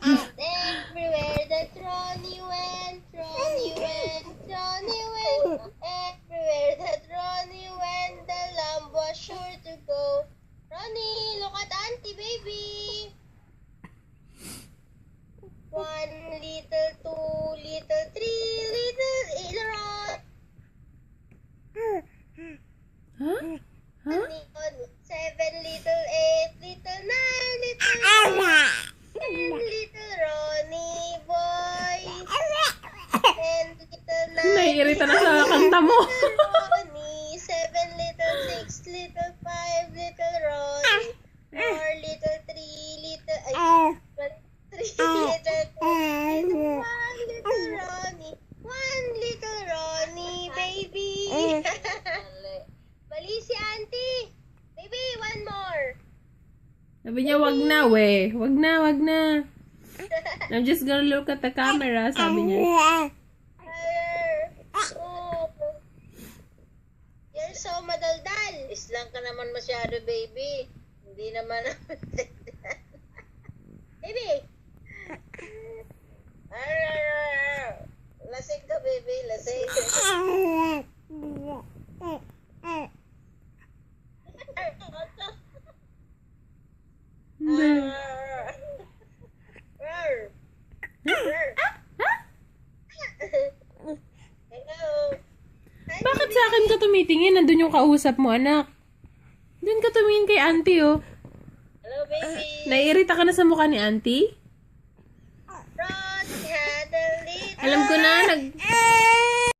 Everywhere that Ronnie went, Ronnie went, Ronnie went. Everywhere that Ronnie went, the lamb was sure to go. Ronnie, look at Auntie, baby. 1 little, 2 little, 3 little, Ron. Huh? Huh? 7 little, 8 little, 9 little, 10 little Ronnie boy. 10 little, 9 Naiirita na sa kanta mo. Ronnie. 7 little, 6 little, 5 little Ronnie. 4 little, 3 little, 3 little, 2 little, 1 little Ronnie. 1 little Ronnie, baby. Mali si Auntie. Baby, 1 more. Sabi niya, wag na, we. Wag na, wag na. I'm just gonna look at the camera, sabi niya. Oh. You're so madaldal. Islang ka naman masyado, baby. Hindi naman. Baby. Lasing ka, baby. Lasing. Hindi. Hello. Bakit sa akin ka tumitingin? Nandun yung kausap mo, anak. Doon ka tumingin kay auntie, oh. Hello, baby. Naiirita ka na sa mukha ni auntie? Ronnie had a little... Alam ko na,